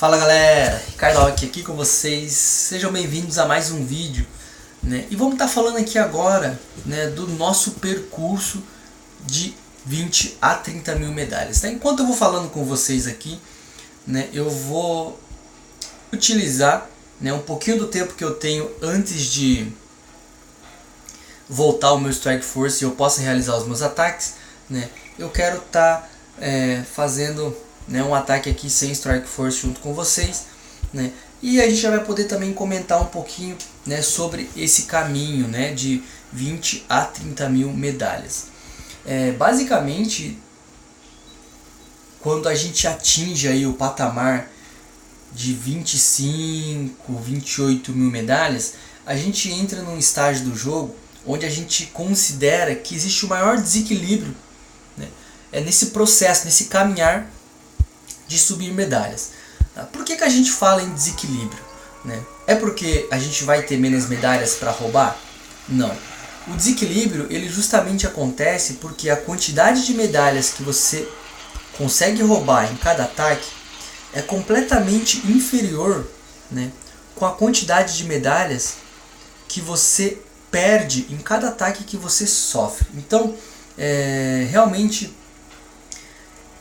Fala galera, Ricardo aqui com vocês, sejam bem-vindos a mais um vídeo, né? E vamos estar falando aqui agora, né, do nosso percurso de 20 a 30 mil medalhas, tá? Enquanto eu vou falando com vocês aqui, né, eu vou utilizar, né, um pouquinho do tempo que eu tenho antes de voltar ao meu Strike Force e eu possa realizar os meus ataques, né? Eu quero estar fazendo, né, um ataque aqui sem Strike Force junto com vocês, né? E a gente já vai poder também comentar um pouquinho, né, sobre esse caminho, né, de 20 a 30 mil medalhas. Basicamente, quando a gente atinge aí o patamar de 25, 28 mil medalhas, a gente entra num estágio do jogo onde a gente considera que existe o maior desequilíbrio, né? É nesse processo, nesse caminhar de subir medalhas. Por que a gente fala em desequilíbrio, né? É porque a gente vai ter menos medalhas para roubar? Não. O desequilíbrio ele justamente acontece porque a quantidade de medalhas que você consegue roubar em cada ataque é completamente inferior, né, com a quantidade de medalhas que você perde em cada ataque que você sofre. Então, realmente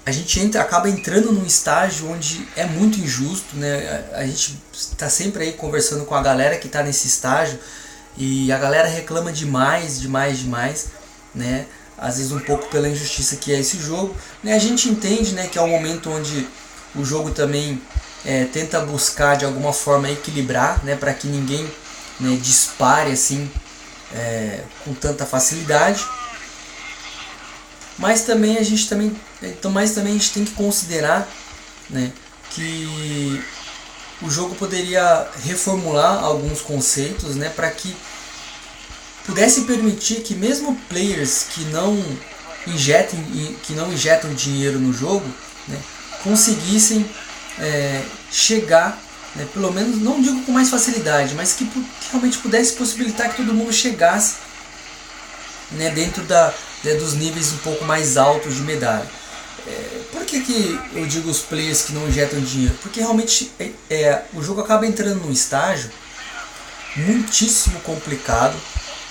a gente acaba entrando num estágio onde é muito injusto, né? A gente está sempre aí conversando com a galera que está nesse estágio e a galera reclama demais, né? Às vezes um pouco pela injustiça que é esse jogo, né? A gente entende, né, que é um momento onde o jogo também tenta buscar de alguma forma equilibrar, né, para que ninguém, né, dispare assim com tanta facilidade. Mas também a gente tem que considerar, né, que o jogo poderia reformular alguns conceitos, né, para que pudesse permitir que mesmo players que não injetam dinheiro no jogo, né, conseguissem chegar, né, pelo menos, não digo com mais facilidade, mas que realmente pudesse possibilitar que todo mundo chegasse, né, dentro dos níveis um pouco mais altos de medalha. Por que eu digo os players que não injetam dinheiro? Porque realmente o jogo acaba entrando num estágio muitíssimo complicado,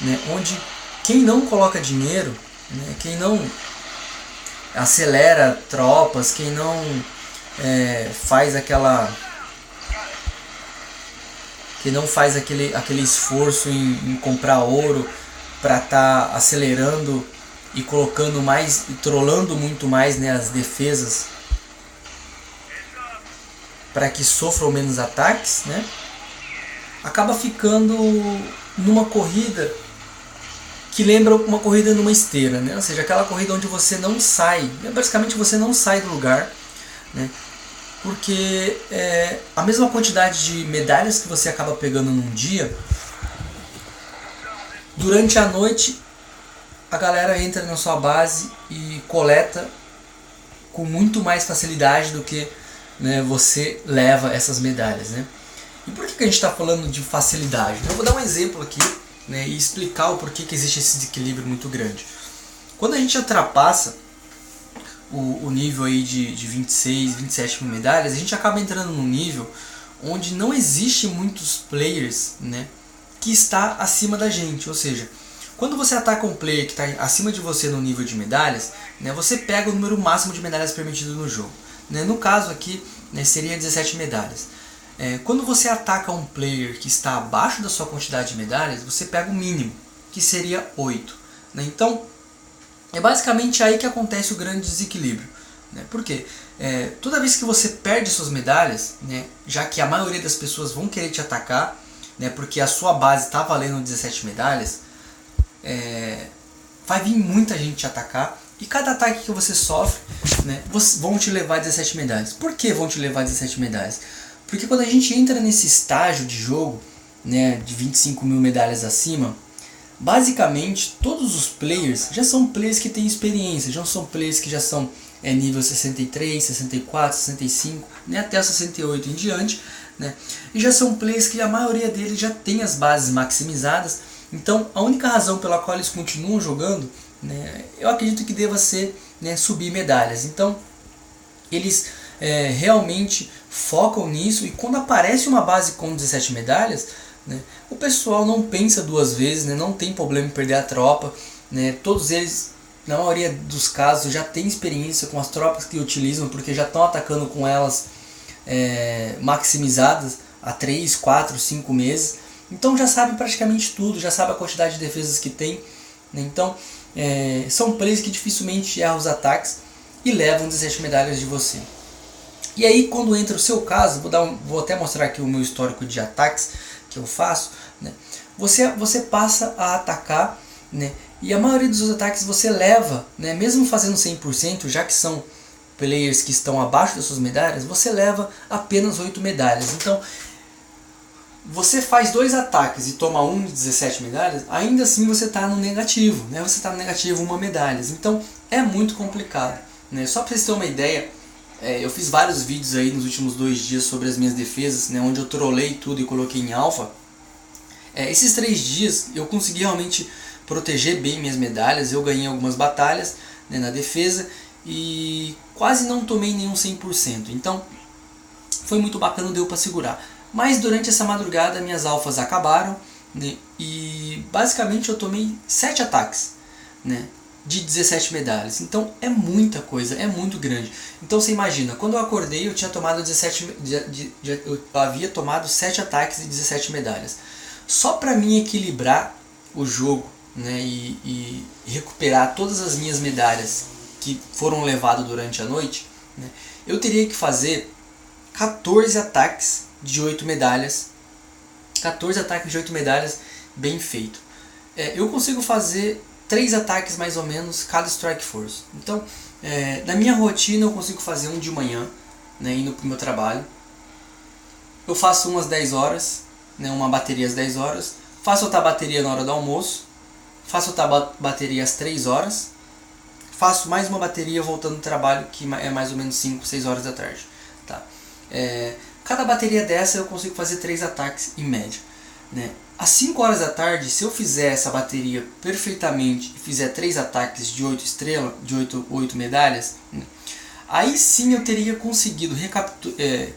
né, onde quem não coloca dinheiro, né, quem não acelera tropas, quem não faz aquele esforço em comprar ouro para estar acelerando e colocando mais e trollando muito mais, né, as defesas para que sofram menos ataques, né, acaba ficando numa corrida que lembra uma corrida numa esteira, né? Ou seja, aquela corrida onde você não sai, basicamente você não sai do lugar, né? Porque a mesma quantidade de medalhas que você acaba pegando num dia, durante a noite a galera entra na sua base e coleta com muito mais facilidade do que, né, você leva essas medalhas, né? E por que a gente está falando de facilidade? Eu vou dar um exemplo aqui, né, e explicar o porquê que existe esse desequilíbrio muito grande. Quando a gente ultrapassa o nível aí de 26, 27 mil medalhas, a gente acaba entrando num nível onde não existe muitos players, né, que está acima da gente. Ou seja, quando você ataca um player que está acima de você no nível de medalhas, né, você pega o número máximo de medalhas permitido no jogo, né? No caso aqui, né, seria 17 medalhas. Quando você ataca um player que está abaixo da sua quantidade de medalhas, você pega o mínimo, que seria 8. Né? Então, é basicamente aí que acontece o grande desequilíbrio. Né? Por quê? Toda vez que você perde suas medalhas, né, já que a maioria das pessoas vão querer te atacar, né, porque a sua base está valendo 17 medalhas, vai vir muita gente te atacar e cada ataque que você sofre, né, vão te levar 17 medalhas. Por que vão te levar 17 medalhas? Porque quando a gente entra nesse estágio de jogo, né, de 25 mil medalhas acima, basicamente todos os players já são players que têm experiência, já são players que já são nível 63, 64, 65, né, até 68 em diante, né, e já são players que a maioria deles já tem as bases maximizadas. Então a única razão pela qual eles continuam jogando, né, eu acredito que deva ser, né, subir medalhas. Então eles realmente focam nisso, e quando aparece uma base com 17 medalhas, né, o pessoal não pensa duas vezes, né, não tem problema em perder a tropa, né, todos eles, na maioria dos casos, já têm experiência com as tropas que utilizam, porque já estão atacando com elas maximizadas há 3, 4, 5 meses, então já sabe praticamente tudo, já sabe a quantidade de defesas que tem, né, então são players que dificilmente erram os ataques e levam 17 medalhas de você. E aí, quando entra o seu caso, vou até mostrar aqui o meu histórico de ataques que eu faço, né? Você passa a atacar, né? E a maioria dos ataques você leva, né? Mesmo fazendo 100%, já que são players que estão abaixo das suas medalhas, você leva apenas 8 medalhas. Então, você faz 2 ataques e toma 1 de 17 medalhas, ainda assim você está no negativo, né? Você está no negativo 1 medalha. Então, é muito complicado, né? Só para vocês terem uma ideia, eu fiz vários vídeos aí nos últimos 2 dias sobre as minhas defesas, né, onde eu trolei tudo e coloquei em alfa. Esses 3 dias eu consegui realmente proteger bem minhas medalhas, eu ganhei algumas batalhas, né, na defesa e quase não tomei nenhum 100%, então foi muito bacana, deu para segurar. Mas durante essa madrugada minhas alfas acabaram, né, e basicamente eu tomei 7 ataques, né, de 17 medalhas. Então é muita coisa, é muito grande. Então você imagina, quando eu acordei eu tinha tomado 17, eu havia tomado 7 ataques e 17 medalhas. Só para mim equilibrar o jogo, né, e recuperar todas as minhas medalhas que foram levadas durante a noite, né, eu teria que fazer 14 ataques de 8 medalhas. 14 ataques de 8 medalhas bem feito. Eu consigo fazer 3 ataques mais ou menos cada Strike Force. Então, na minha rotina eu consigo fazer um de manhã, né, indo para o meu trabalho. Eu faço umas 10 horas, né, uma bateria às 10 horas. Faço outra bateria na hora do almoço. Faço outra bateria às 3 horas. Faço mais uma bateria voltando do trabalho, que é mais ou menos 5, 6 horas da tarde. Tá? Cada bateria dessa eu consigo fazer 3 ataques em média, né? Às 5 horas da tarde, se eu fizer essa bateria perfeitamente e fizer 3 ataques de 8 estrelas, de 8 medalhas, né, aí sim eu teria conseguido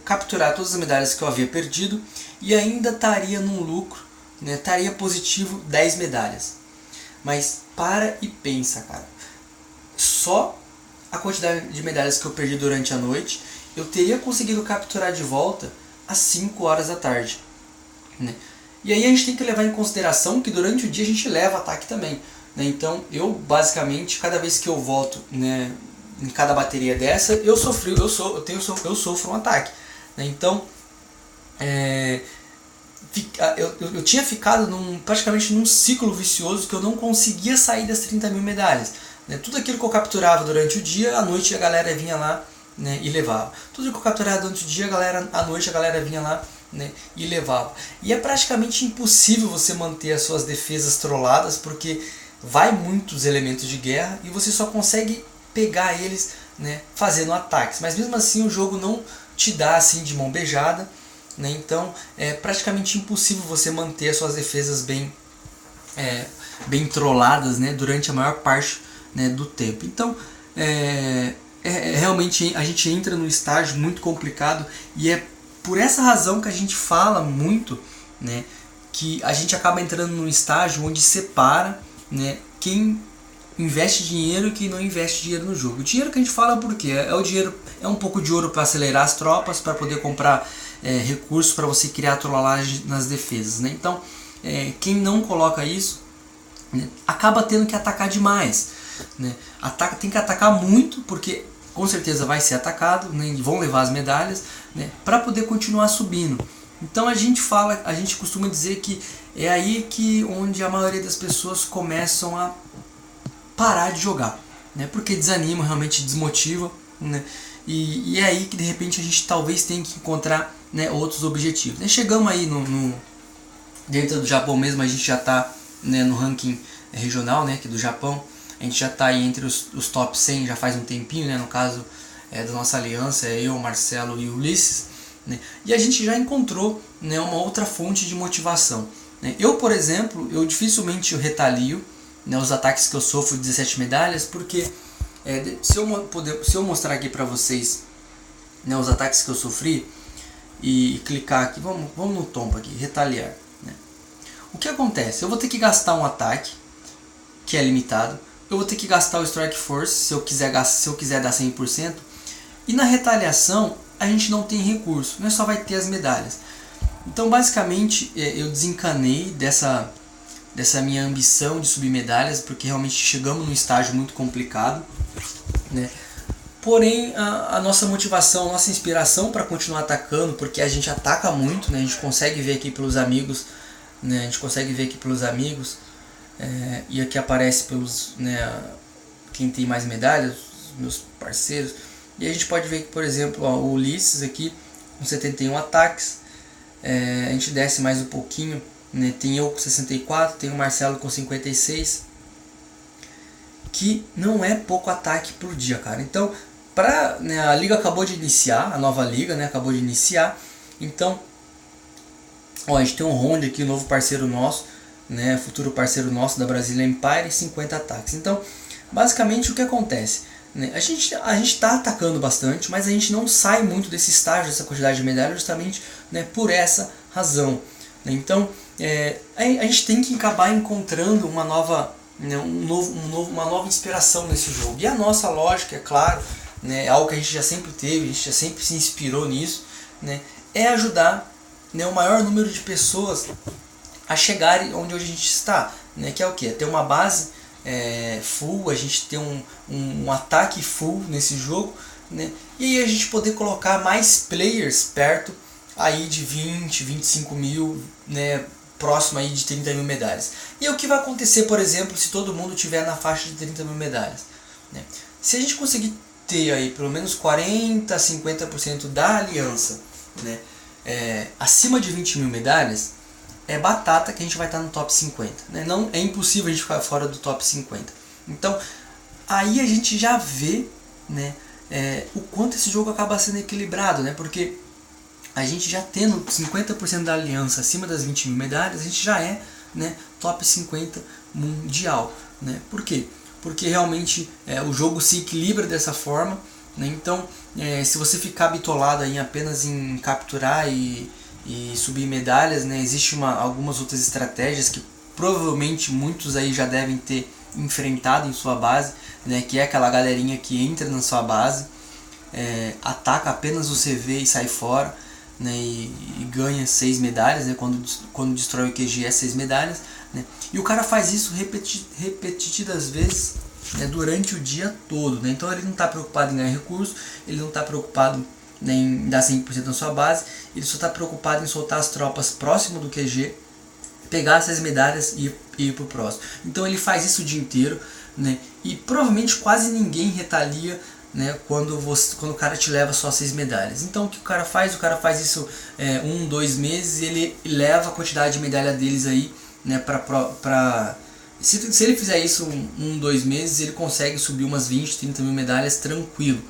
capturar todas as medalhas que eu havia perdido e ainda estaria num lucro, né, estaria positivo 10 medalhas. Mas para e pensa, cara, só a quantidade de medalhas que eu perdi durante a noite eu teria conseguido capturar de volta às 5 horas da tarde, né? E aí a gente tem que levar em consideração que durante o dia a gente leva ataque também, né? Então eu basicamente, cada vez que eu volto, né, em cada bateria dessa, eu sofro um ataque, né? Então eu tinha ficado praticamente num ciclo vicioso que eu não conseguia sair das 30 mil medalhas, né? Tudo aquilo que eu capturava durante o dia, à noite a galera vinha lá, né, e levava. Tudo que eu capturava durante o dia, à noite a galera vinha lá, né, e levava. E é praticamente impossível você manter as suas defesas trolladas, porque vai muitos elementos de guerra e você só consegue pegar eles, né, fazendo ataques. Mas mesmo assim o jogo não te dá assim de mão beijada, né, então é praticamente impossível você manter as suas defesas bem trolladas, né, durante a maior parte, né, do tempo. Então realmente a gente entra num estágio muito complicado, e é por essa razão que a gente fala muito, né, que a gente acaba entrando num estágio onde separa, né, quem investe dinheiro e quem não investe dinheiro no jogo. O dinheiro que a gente fala por quê? O dinheiro, é um pouco de ouro para acelerar as tropas, para poder comprar recursos para você criar trollagem nas defesas, né? Então quem não coloca isso, né, acaba tendo que atacar demais, né? Tem que atacar muito, porque com certeza vai ser atacado, né, vão levar as medalhas, né, para poder continuar subindo. Então a gente costuma dizer que é aí onde a maioria das pessoas começam a parar de jogar, né, porque desanima, realmente desmotiva, né, e é aí que de repente a gente talvez tenha que encontrar, né, outros objetivos, né. Chegamos aí dentro do Japão mesmo, a gente já está, né, no ranking regional, né, aqui do Japão. A gente já está aí entre os top 100 já faz um tempinho, né? No caso da nossa aliança, eu, Marcelo e Ulisses, né? E a gente já encontrou, né, uma outra fonte de motivação, né? Eu, por exemplo, dificilmente retalio, né, os ataques que eu sofro de 17 medalhas, porque se eu mostrar aqui para vocês né, os ataques que eu sofri e clicar aqui, vamos no tombo aqui, retaliar, né? O que acontece? Eu vou ter que gastar um ataque que é limitado, eu vou ter que gastar o Strike Force se eu quiser dar 100%, e na retaliação a gente não tem recurso, né? Só vai ter as medalhas. Então basicamente eu desencanei dessa minha ambição de subir medalhas, porque realmente chegamos num estágio muito complicado, né? Porém a nossa motivação, a nossa inspiração para continuar atacando, porque a gente ataca muito, né? A gente consegue ver aqui pelos amigos, né? E aqui aparece pelos, né, quem tem mais medalhas, os meus parceiros. E a gente pode ver que, por exemplo, ó, o Ulisses aqui com 71 ataques, a gente desce mais um pouquinho, né, tem eu com 64, tem o Marcelo com 56, que não é pouco ataque por dia, cara. Então, né, a liga acabou de iniciar, a nova liga, né, acabou de iniciar. Então, ó, a gente tem um Ronde aqui, um novo parceiro nosso, né, futuro parceiro nosso da Brasília Empire, 50 ataques. Então, basicamente o que acontece? Né, a gente está atacando bastante, mas a gente não sai muito desse estágio, dessa quantidade de medalhas, justamente, né, por essa razão. Né. Então, a gente tem que acabar encontrando uma nova, né, uma nova inspiração nesse jogo. E a nossa lógica, é claro, né, é algo que a gente já sempre teve, a gente já sempre se inspirou nisso, né, é ajudar, né, o maior número de pessoas a chegar onde hoje a gente está, né, que é o que? É ter uma base full, a gente ter um ataque full nesse jogo, né, e aí a gente poder colocar mais players perto aí de 20, 25 mil, né, próximo aí de 30 mil medalhas. E o que vai acontecer, por exemplo, se todo mundo tiver na faixa de 30 mil medalhas? Né? Se a gente conseguir ter aí pelo menos 40, 50% da aliança, né, acima de 20 mil medalhas, é batata que a gente vai estar no top 50. Né? Não, é impossível a gente ficar fora do top 50. Então, aí a gente já vê, né, o quanto esse jogo acaba sendo equilibrado, né? Porque a gente já tendo 50% da aliança acima das 20 mil medalhas, a gente já é, né, top 50 mundial. Né? Por quê? Porque realmente o jogo se equilibra dessa forma. Né? Então, se você ficar bitolado aí apenas em capturar e subir medalhas, né, existe algumas outras estratégias que provavelmente muitos aí já devem ter enfrentado em sua base, né, que é aquela galerinha que entra na sua base, ataca apenas o CV e sai fora, né, e ganha 6 medalhas, né, quando destrói o QG é 6 medalhas, né, e o cara faz isso repetidas vezes, né, durante o dia todo, né, então ele não está preocupado em ganhar recurso, ele não está preocupado em dar 100% na sua base, ele só está preocupado em soltar as tropas próximo do QG, pegar essas medalhas e ir pro próximo. Então ele faz isso o dia inteiro, né? E provavelmente quase ninguém retalia, né, quando o cara te leva só 6 medalhas. Então o que o cara faz? O cara faz isso 1-2 meses e ele leva a quantidade de medalha deles aí, né, se ele fizer isso 1-2 meses, ele consegue subir umas 20, 30 mil medalhas tranquilo,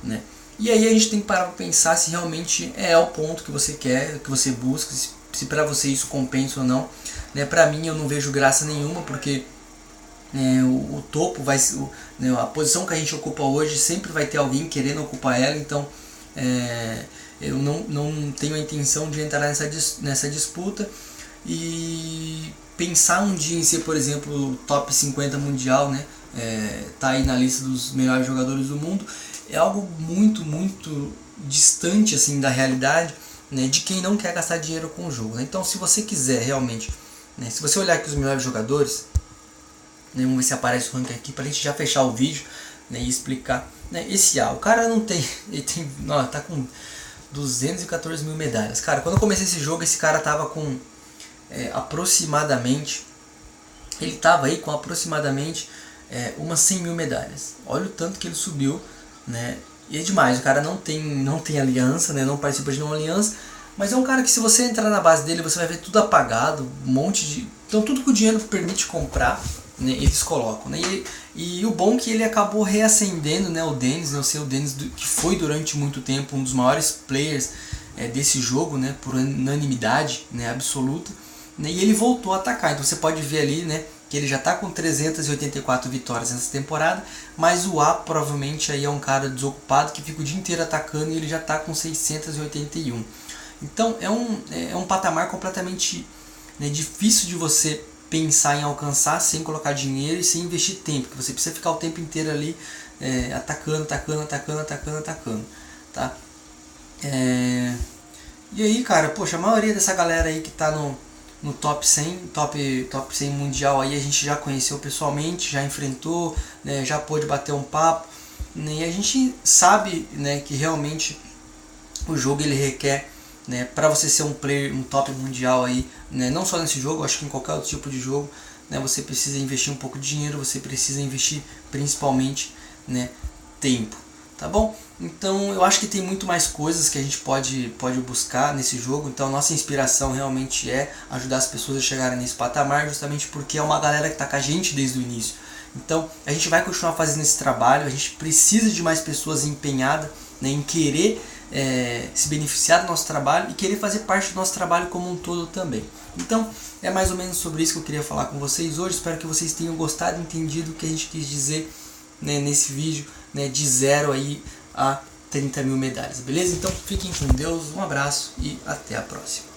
né? E aí a gente tem que parar para pensar se realmente é o ponto que você quer, que você busca, se para você isso compensa ou não. Né? Para mim eu não vejo graça nenhuma, porque o topo vai ser, né, a posição que a gente ocupa hoje sempre vai ter alguém querendo ocupar ela, então eu não tenho a intenção de entrar nessa disputa e pensar um dia em ser, por exemplo, top 50 mundial, né? Tá aí na lista dos melhores jogadores do mundo, é algo muito, muito distante assim da realidade, né, de quem não quer gastar dinheiro com o jogo. Né? Então, se você quiser realmente, né, se você olhar aqui os melhores jogadores, né, vamos ver se aparece o ranking aqui para a gente já fechar o vídeo, né, e explicar. Né, esse o cara não tem, ele tem, não, tá com 214 mil medalhas. Cara, quando eu comecei esse jogo, esse cara tava com aproximadamente, ele tava aí com aproximadamente umas 100 mil medalhas. Olha o tanto que ele subiu, né? E é demais, o cara não tem aliança, né? Não participa de nenhuma aliança, mas é um cara que, se você entrar na base dele, você vai ver tudo apagado, um monte de... Então tudo que o dinheiro permite comprar, né, eles colocam, né? E o bom é que ele acabou reacendendo, né, o Dennis, né? Eu sei, o Dennis, que foi durante muito tempo um dos maiores players desse jogo, né, por unanimidade, né, absoluta, né? E ele voltou a atacar. Então você pode ver ali, né, que ele já está com 384 vitórias nessa temporada, mas o A provavelmente aí é um cara desocupado que fica o dia inteiro atacando e ele já está com 681. Então é um patamar completamente, né, difícil de você pensar em alcançar sem colocar dinheiro e sem investir tempo, porque você precisa ficar o tempo inteiro ali atacando, tá? E aí, cara, poxa, a maioria dessa galera aí que tá no top 100, top 100 mundial aí, a gente já conheceu pessoalmente, já enfrentou, né, já pôde bater um papo, né, e a gente sabe, né, que realmente o jogo ele requer, né, para você ser um player, um top mundial aí, né, não só nesse jogo, acho que em qualquer outro tipo de jogo, né, você precisa investir um pouco de dinheiro, você precisa investir principalmente, né, tempo, tá bom? Então eu acho que tem muito mais coisas que a gente pode buscar nesse jogo. Então nossa inspiração realmente é ajudar as pessoas a chegarem nesse patamar, justamente porque é uma galera que está com a gente desde o início. Então a gente vai continuar fazendo esse trabalho, a gente precisa de mais pessoas empenhadas, né, em querer se beneficiar do nosso trabalho e querer fazer parte do nosso trabalho como um todo também. Então é mais ou menos sobre isso que eu queria falar com vocês hoje. Espero que vocês tenham gostado e entendido o que a gente quis dizer, né, nesse vídeo, né, de 0 aí a 30 mil medalhas, beleza? Então fiquem com Deus, um abraço e até a próxima.